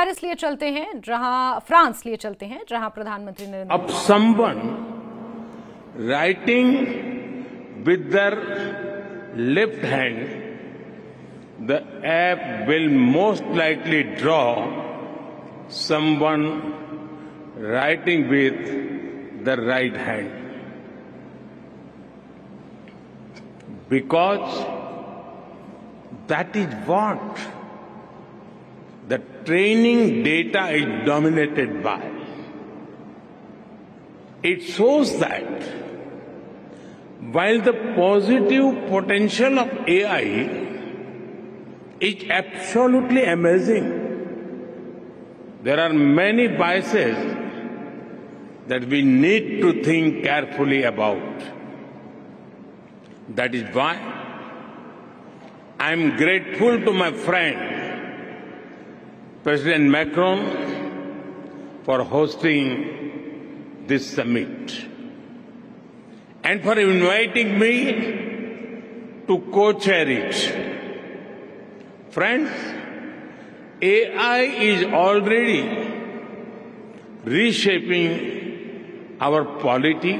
Paris लिए चलते हैं, फ्रांस लिए चलते हैं, जहां प्रधानमंत्री नरेंद्र अब someone writing with their left hand, the app will most likely draw someone writing with the right hand, because that is what the training data is dominated by. It shows that while the positive potential of AI is absolutely amazing, there are many biases that we need to think carefully about. That is why I am grateful to my friend President Macron for hosting this summit and for inviting me to co-chair it. Friends, AI is already reshaping our polity,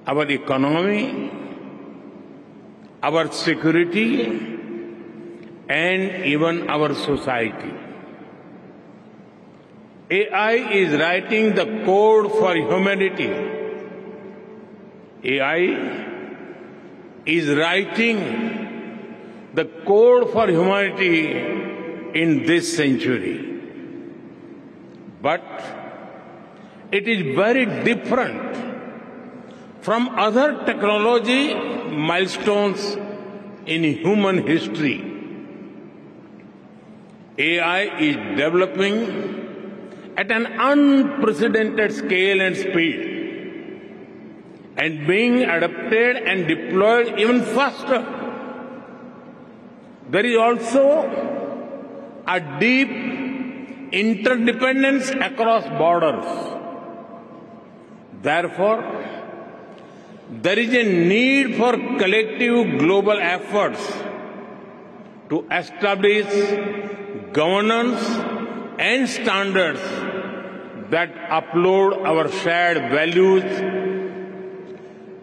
our economy, our security, and even our society. AI is writing the code for humanity. AI is writing the code for humanity in this century. But it is very different from other technology milestones in human history. AI is developing at an unprecedented scale and speed, and being adapted and deployed even faster. There is also a deep interdependence across borders. Therefore, there is a need for collective global efforts to establish governance and standards that uphold our shared values,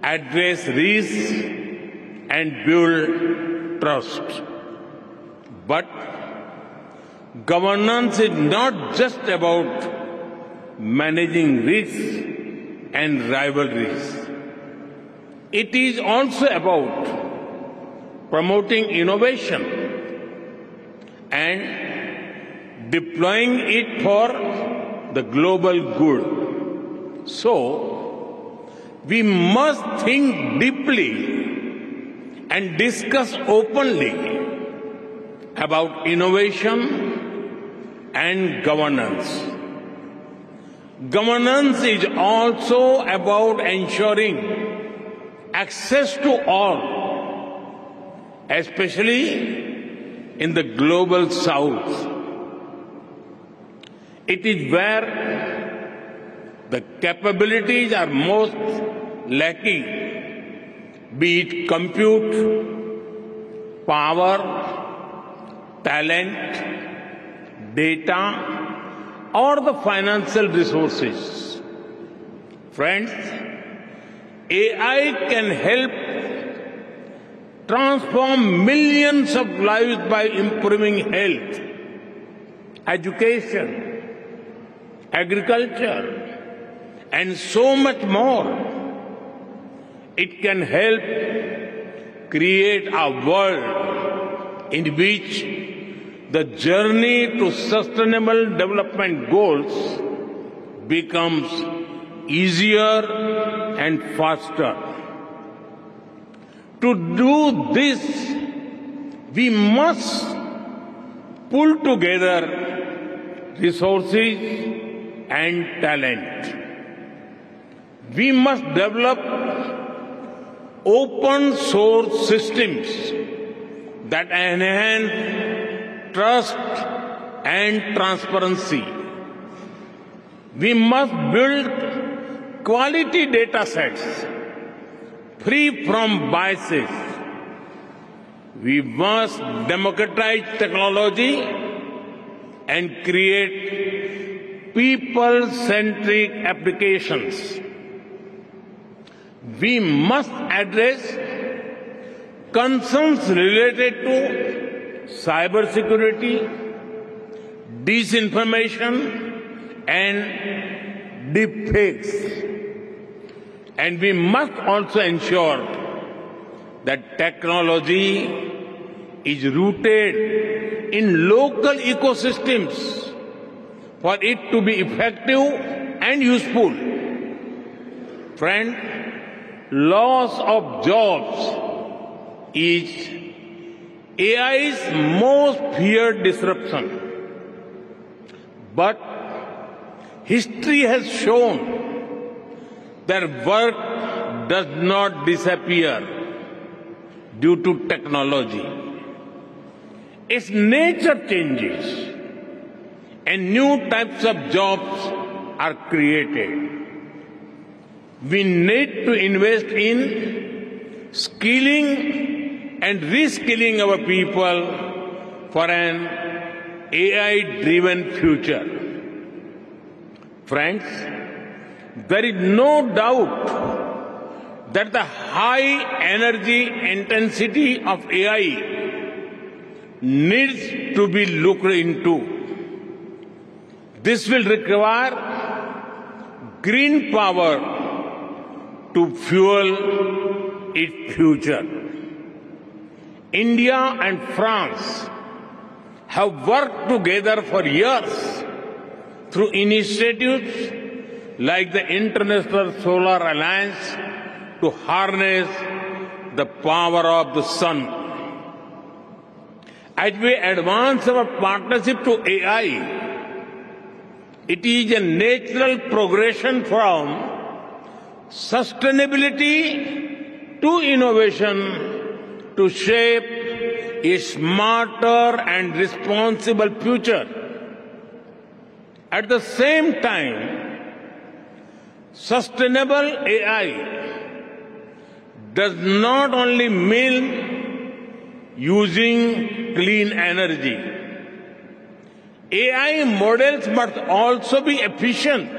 address risks, and build trust. But governance is not just about managing risks and rivalries. It is also about promoting innovation and deploying it for the global good. So, we must think deeply and discuss openly about innovation and governance. Governance is also about ensuring access to all, especially in the global south. It is where the capabilities are most lacking, be it compute, power, talent, data, or the financial resources. Friends, AI can help transform millions of lives by improving health, education, agriculture, and so much more. It can help create a world in which the journey to sustainable development goals becomes easier and faster. To do this, we must pull together resources and talent. We must develop open source systems that enhance trust and transparency. We must build quality data sets free from biases. We must democratize technology and create people-centric applications. We must address concerns related to cybersecurity, disinformation, and deepfakes. And we must also ensure that technology is rooted in local ecosystems for it to be effective and useful. Friend, loss of jobs is AI's most feared disruption. But history has shown that work does not disappear due to technology. Its nature changes and new types of jobs are created. We need to invest in skilling and reskilling our people for an AI-driven future. Friends, there is no doubt that the high energy intensity of AI needs to be looked into. This will require green power to fuel its future. India and France have worked together for years through initiatives like the International Solar Alliance to harness the power of the sun. As we advance our partnership to AI, it is a natural progression from sustainability to innovation to shape a smarter and responsible future. At the same time, sustainable AI does not only mean using clean energy. AI models must also be efficient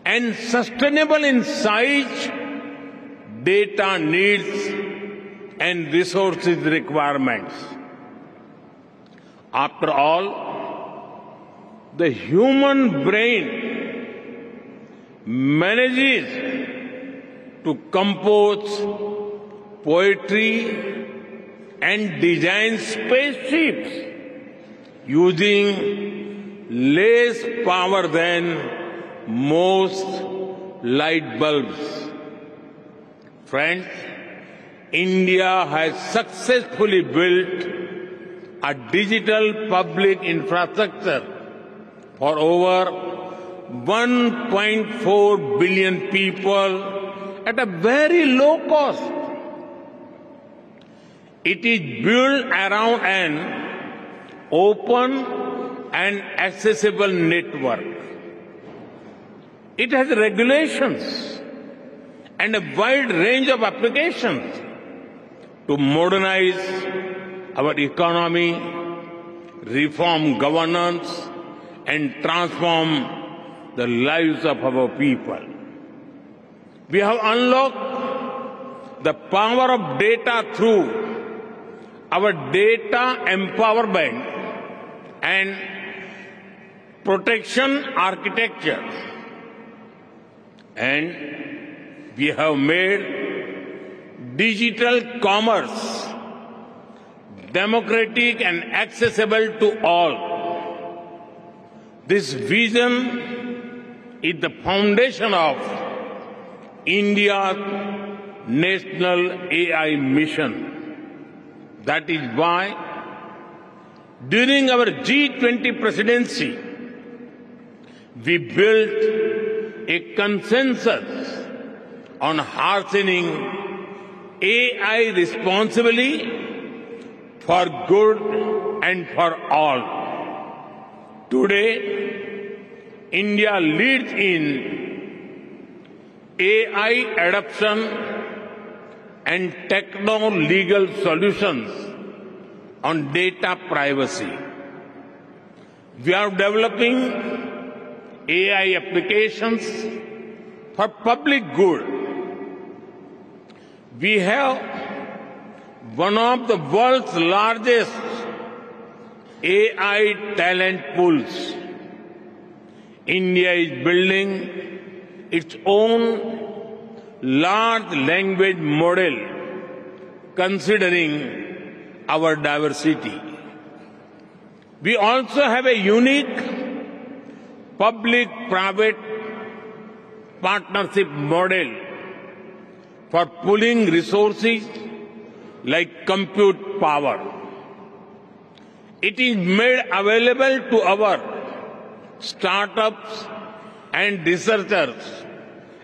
and sustainable in size, data needs, and resources requirements. After all, the human brain manages to compose poetry and design spaceships using less power than most light bulbs. Friends, India has successfully built a digital public infrastructure for over 1.4 billion people at a very low cost. It is built around an open and accessible network. It has regulations and a wide range of applications to modernize our economy, reform governance, and transform the lives of our people. We have unlocked the power of data through our data empowerment and protection architecture. And we have made digital commerce democratic and accessible to all. This vision is the foundation of India's national AI mission. That is why, during our G20 presidency, we built a consensus on harnessing AI responsibly for good and for all. Today, India leads in AI adoption and techno-legal solutions on data privacy. We are developing AI applications for public good. We have one of the world's largest AI talent pools. India is building its own large language model considering our diversity. We also have a unique public-private partnership model for pooling resources like compute power. It is made available to our startups and researchers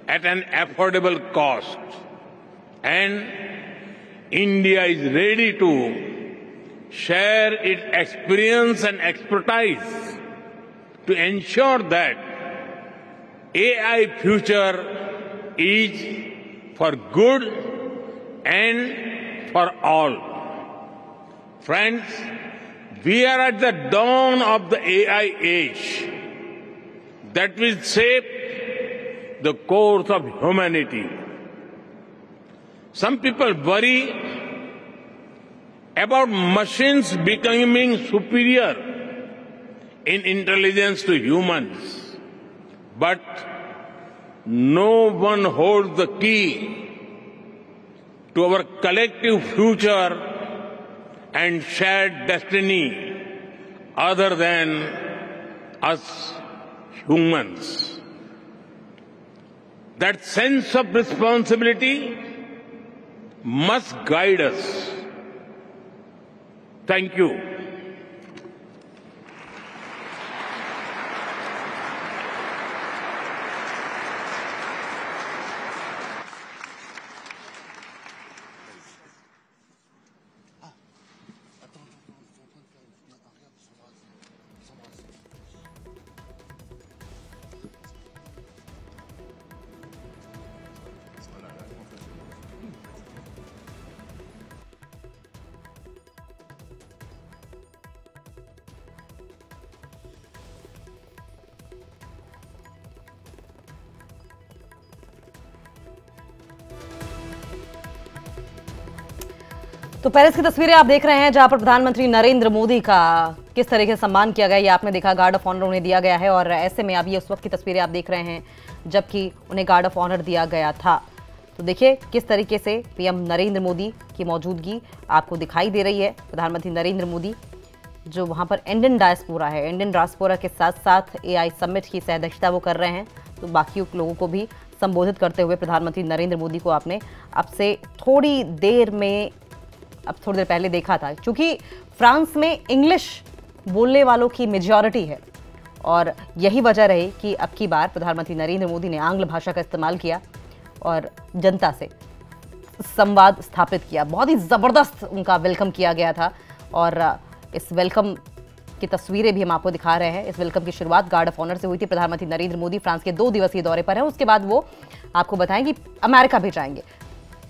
at an affordable cost. And India is ready to share its experience and expertise to ensure that AI future is for good and for all. Friends, we are at the dawn of the AI age that will shape the course of humanity. Some people worry about machines becoming superior in intelligence to humans, but no one holds the key to our collective future and shared destiny other than us humans. That sense of responsibility must guide us. Thank you. तो Paris की तस्वीरें आप देख रहे हैं जहां पर प्रधानमंत्री नरेंद्र मोदी का किस तरीके से सम्मान किया गया। ये आपने देखा, गार्ड ऑफ ऑनर उन्हें दिया गया है और ऐसे में अब ये उस वक्त की तस्वीरें आप देख रहे हैं जबकि उन्हें गार्ड ऑफ ऑनर दिया गया था। तो देखिए किस तरीके से पीएम नरेंद्र मोदी की मौजूदगी आपको दिखाई दे रही है। प्रधानमंत्री नरेंद्र मोदी जो वहाँ पर इंडियन डायस्पोरा है, इंडियन डायस्पोरा के साथ साथ AI समिट की सह अध्यक्षता वो कर रहे हैं। तो बाकी लोगों को भी संबोधित करते हुए प्रधानमंत्री नरेंद्र मोदी को आपने अब से थोड़ी देर पहले देखा था। क्योंकि फ्रांस में इंग्लिश बोलने वालों की मेजॉरिटी है और यही वजह रही कि अब की बार प्रधानमंत्री नरेंद्र मोदी ने आंग्ल भाषा का इस्तेमाल किया और जनता से संवाद स्थापित किया। बहुत ही ज़बरदस्त उनका वेलकम किया गया था और इस वेलकम की तस्वीरें भी हम आपको दिखा रहे हैं। इस वेलकम की शुरुआत गार्ड ऑफ ऑनर से हुई थी। प्रधानमंत्री नरेंद्र मोदी फ्रांस के 2 दिवसीय दौरे पर हैं। उसके बाद वो आपको बताएं कि अमेरिका भी जाएंगे।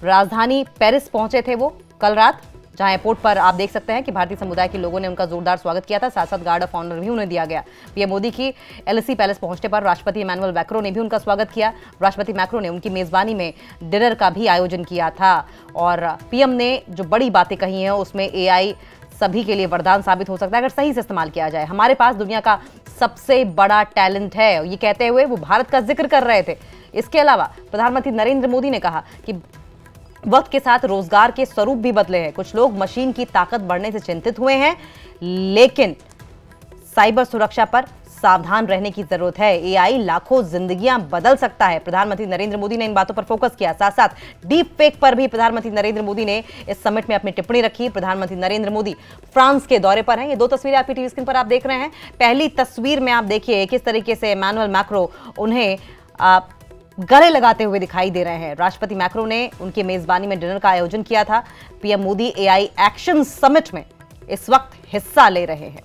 राजधानी पेरिस पहुंचे थे वो कल रात, जहां एयरपोर्ट पर आप देख सकते हैं कि भारतीय समुदाय के लोगों ने उनका जोरदार स्वागत किया था। साथ साथ गार्ड ऑफ ऑनर भी उन्हें दिया गया। पीएम मोदी की LSE पैलेस पहुंचने पर राष्ट्रपति इमैनुअल मैक्रो ने भी उनका स्वागत किया। राष्ट्रपति मैक्रो ने उनकी मेजबानी में डिनर का भी आयोजन किया था और पीएम ने जो बड़ी बातें कही हैं उसमें AI सभी के लिए वरदान साबित हो सकता है अगर सही से इस्तेमाल किया जाए। हमारे पास दुनिया का सबसे बड़ा टैलेंट है, ये कहते हुए वो भारत का जिक्र कर रहे थे। इसके अलावा प्रधानमंत्री नरेंद्र मोदी ने कहा कि वक्त के साथ रोजगार के स्वरूप भी बदले हैं। कुछ लोग मशीन की ताकत बढ़ने से चिंतित हुए हैं, लेकिन साइबर सुरक्षा पर सावधान रहने की जरूरत है। AI लाखों जिंदगियां बदल सकता है। प्रधानमंत्री नरेंद्र मोदी ने इन बातों पर फोकस किया। साथ साथ डीप फेक पर भी प्रधानमंत्री नरेंद्र मोदी ने इस समिट में अपनी टिप्पणी रखी। प्रधानमंत्री नरेंद्र मोदी फ्रांस के दौरे पर हैं। ये 2 तस्वीरें आपकी टीवी स्क्रीन पर आप देख रहे हैं। पहली तस्वीर में आप देखिए किस तरीके से इमैनुअल मैक्रो उन्हें गले लगाते हुए दिखाई दे रहे हैं। राष्ट्रपति मैक्रो ने उनकी मेजबानी में डिनर का आयोजन किया था। PM Modi AI action summit में इस वक्त हिस्सा ले रहे हैं।